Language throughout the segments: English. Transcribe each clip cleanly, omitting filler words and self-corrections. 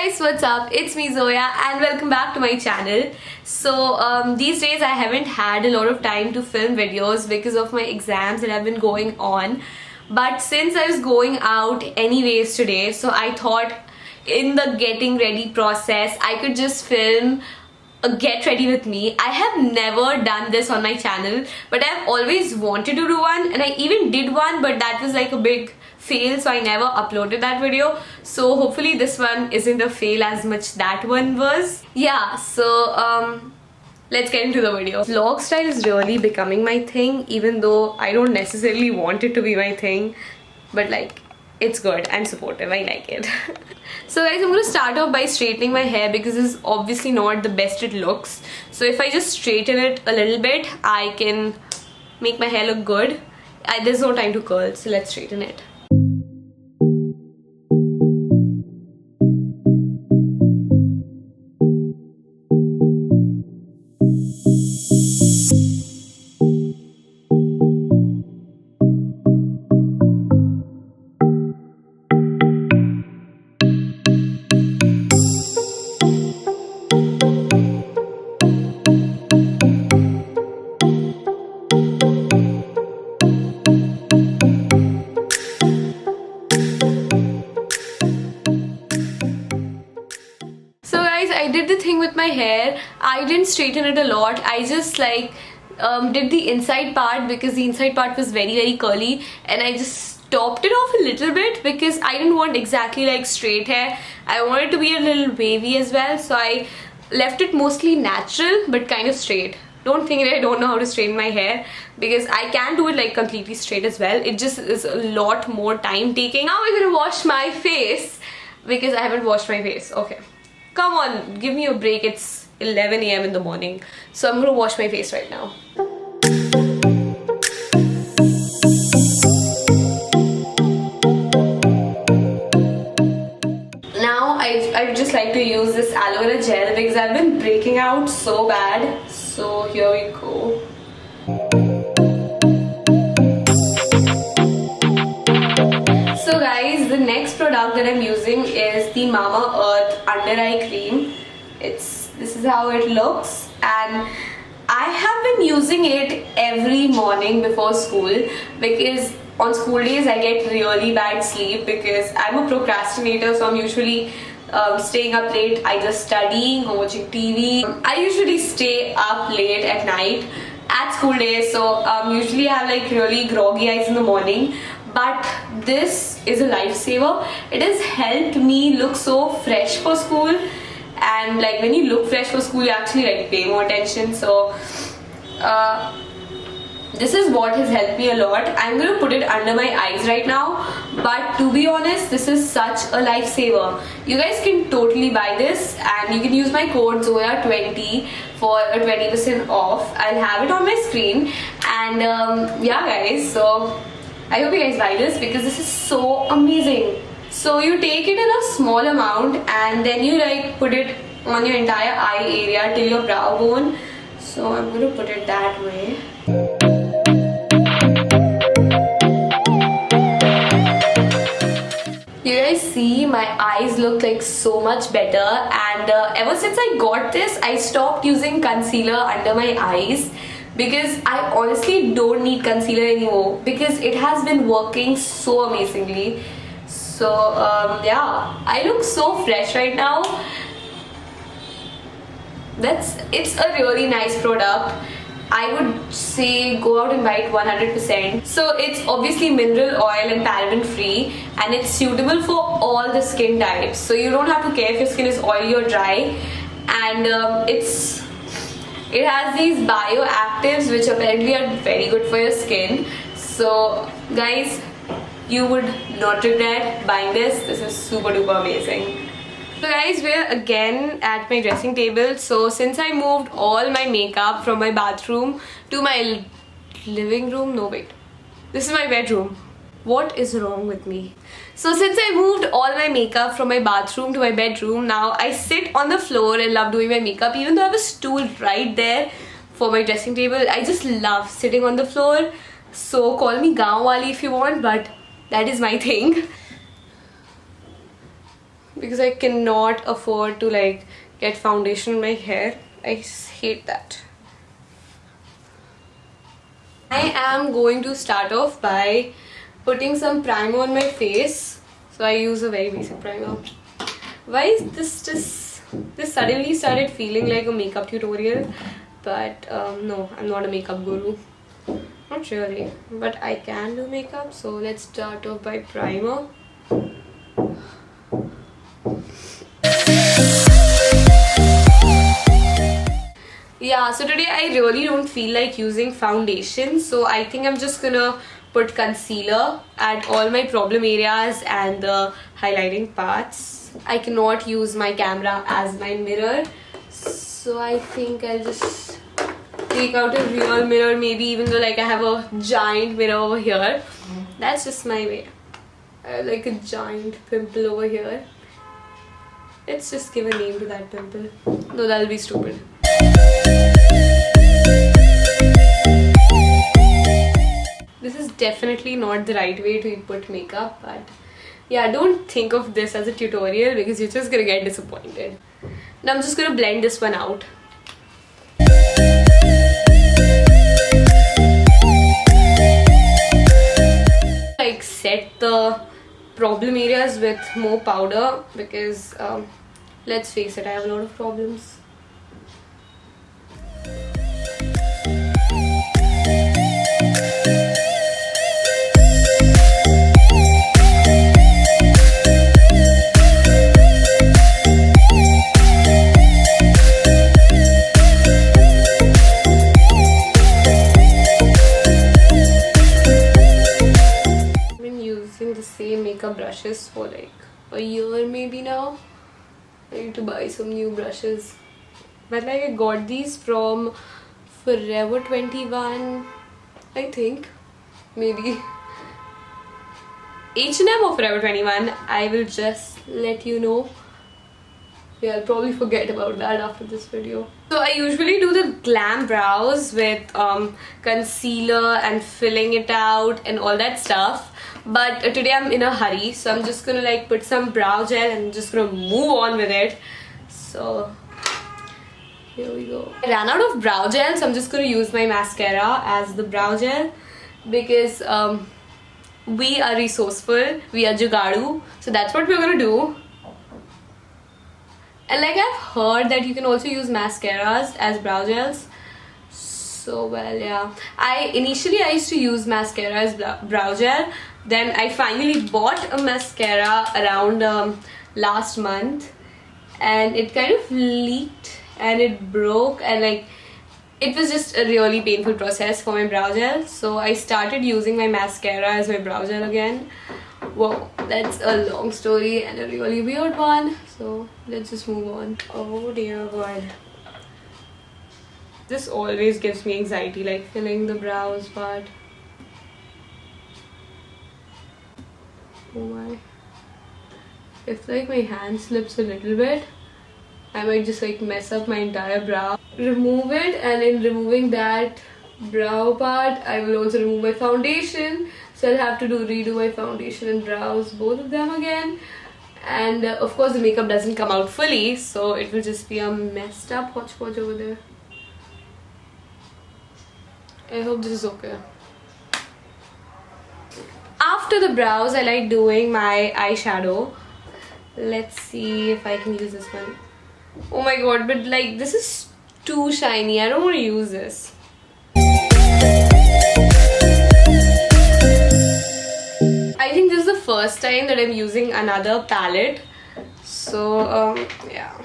guys, what's up? It's me Zoya and welcome back to my channel. So these days I haven't had a lot of time to film videos because of my exams that have been going on. But since I was going out anyways today, so I thought in the getting ready process I could just film a get ready with me. I have never done this on my channel, but I've always wanted to do one, and I even did one, but that was like a big fail, so I never uploaded that video. So hopefully this one isn't a fail as much that one was. Yeah, so let's get into the video. Vlog style is really becoming my thing, even though I don't necessarily want it to be my thing, but like, it's good and supportive. I like it. So guys, I'm gonna start off by straightening my hair because it's obviously not the best it looks. So if I just straighten it a little bit, I can make my hair look good. There's no time to curl, so let's straighten it. I did the thing with my hair. I didn't straighten it a lot. I just like did the inside part because the inside part was very curly, and I just topped it off a little bit because I didn't want exactly like straight hair. I wanted to be a little wavy as well, so I left it mostly natural but kind of straight. Don't think that I don't know how to straighten my hair, because I can do it like completely straight as well. It just is a lot more time taking. Now we're gonna wash my face because I haven't washed my face. Okay. Come on, give me a break. It's 11 AM in the morning. So I'm gonna wash my face right now. Now I just like to use this aloe vera gel because I've been breaking out so bad. So here we go. So guys, the next product that I'm using is the Mamaearth Under Eye Cream. This is how it looks, and I have been using it every morning before school because on school days I get really bad sleep because I'm a procrastinator, so I'm usually staying up late either studying or watching TV. I usually stay up late at night at school days, so usually I have like really groggy eyes in the morning. But this is a lifesaver. It has helped me look so fresh for school, and like when you look fresh for school, you actually like pay more attention. So this is what has helped me a lot. I'm gonna put it under my eyes right now, but to be honest, this is such a lifesaver. You guys can totally buy this, and you can use my code Zoya20 for a 20% off. I'll have it on my screen. And yeah guys, so I hope you guys buy this because this is so amazing. So you take it in a small amount and then you like put it on your entire eye area till your brow bone. So I'm going to put it that way. You guys see, my eyes look like so much better, and ever since I got this, I stopped using concealer under my eyes because I honestly don't need concealer anymore because it has been working so amazingly. So yeah, I look so fresh right now. It's a really nice product. I would say go out and buy it 100%. So it's obviously mineral oil and paraben free, and it's suitable for all the skin types. So you don't have to care if your skin is oily or dry, and it has these bioactives which apparently are very good for your skin. So guys, you would not regret buying this. This is super duper amazing. So guys, we're again at my dressing table. So since I moved all my makeup from my bathroom to my living room, no wait, this is my bedroom. What is wrong with me? So since I moved all my makeup from my bathroom to my bedroom, now I sit on the floor and love doing my makeup, even though I have a stool right there for my dressing table. I just love sitting on the floor. So call me gaon wali if you want, but that is my thing. because I cannot afford to like get foundation in my hair. I hate that. I am going to start off by putting some primer on my face. So I use a very basic primer. Why is this suddenly started feeling like a makeup tutorial? But no, I'm not a makeup guru. Not really, but I can do makeup. So let's start off by primer. Yeah, so today I really don't feel like using foundation, so I think I'm just gonna put concealer at all my problem areas and the highlighting parts. I cannot use my camera as my mirror, so I think I'll just take out a real mirror, maybe, even though like I have a giant mirror over here. That's just my way. I have like a giant pimple over here. Let's just give a name to that pimple. No, that'll be stupid. This is definitely not the right way to put makeup, but yeah, don't think of this as a tutorial because you're just gonna get disappointed. Now I'm just gonna blend this one out. Like set the problem areas with more powder because let's face it, I have a lot of problems. Makeup brushes for like a year maybe now. I need to buy some new brushes, but like I got these from Forever 21, I think, maybe H&M or Forever 21. I will just let you know. Yeah, I'll probably forget about that after this video. So I usually do the glam brows with concealer and filling it out and all that stuff. But today I'm in a hurry, so I'm just gonna like put some brow gel and just gonna move on with it. So here we go. I ran out of brow gel, so I'm just gonna use my mascara as the brow gel because we are resourceful, we are jugadu, so that's what we're gonna do. And like I've heard that you can also use mascaras as brow gels. So well, yeah. Initially I used to use mascara as brow gel. Then I finally bought a mascara around last month, and it kind of leaked and it broke, and like it was just a really painful process for my brow gel. So I started using my mascara as my brow gel again. Whoa, that's a long story and a really weird one. So let's just move on. Oh dear God. This always gives me anxiety, like filling the brows part. Oh my. If like my hand slips a little bit, I might just like mess up my entire brow. Remove it, and in removing that brow part, I will also remove my foundation. So I'll have to redo my foundation and brows, both of them again. And of course the makeup doesn't come out fully, so it will just be a messed up hodgepodge over there. I hope this is okay. After the brows, I like doing my eyeshadow. Let's see if I can use this one. Oh my god, but like this is too shiny. I don't want to use this. I think this is the first time that I'm using another palette. So yeah.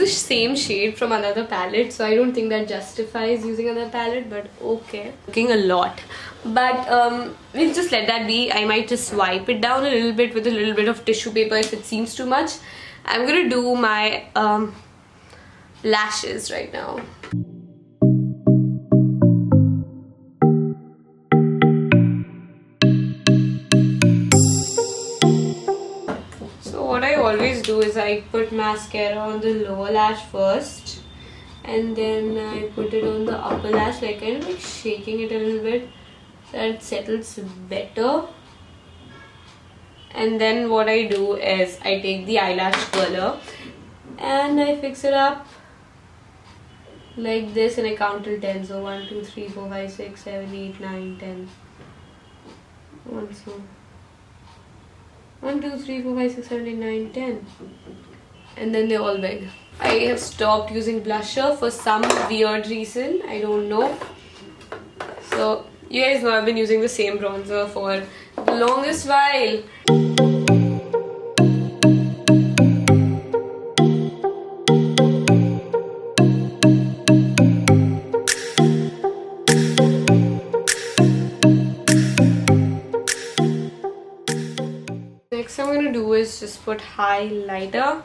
Same shade from another palette, so I don't think that justifies using another palette, but okay. Looking a lot, but we'll just let that be. I might just wipe it down a little bit with a little bit of tissue paper if it seems too much. I'm gonna do my lashes right now. what I always do is I put mascara on the lower lash first, and then I put it on the upper lash, like kind of like shaking it a little bit so that it settles better. And then what I do is I take the eyelash curler and I fix it up like this, and I count till 10. So 1, 2, 3, 4, 5, 6, 7, 8, 9, 10. 1, 2, 3, 4, 5, 6, 7, 8, 9, 10. And then they're all big. I have stopped using blusher for some weird reason. I don't know. So you guys know I've been using the same bronzer for the longest while. Next I'm gonna do is just put highlighter,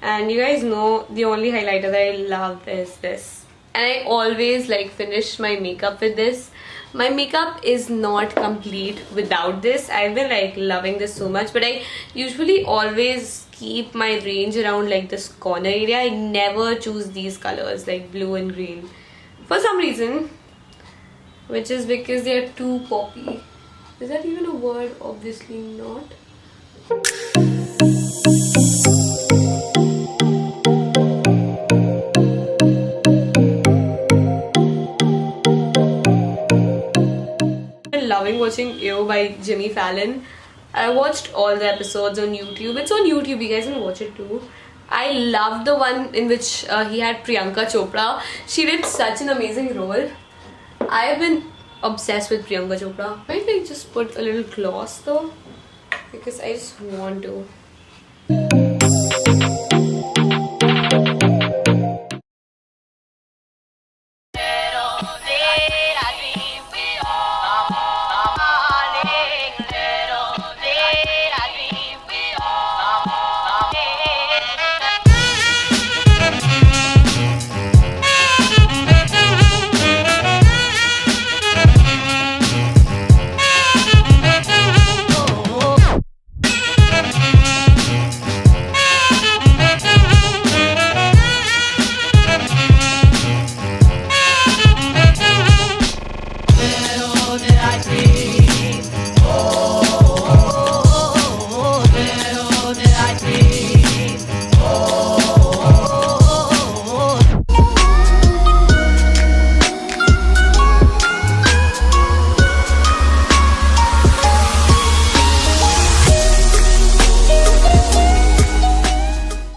and you guys know the only highlighter that I love is this, and I always like finish my makeup with this. My makeup is not complete without this. I've been like loving this so much, but I usually always keep my range around like this corner area. I never choose these colors like blue and green for some reason, which is because they're too poppy. Is that even a word? Obviously not. Loving watching Ew by Jimmy Fallon. I watched all the episodes on YouTube. It's on YouTube, you guys can watch it too. I love the one in which he had Priyanka Chopra. She did such an amazing role. I have been obsessed with Priyanka Chopra. Might I just put a little gloss though, because I just want to.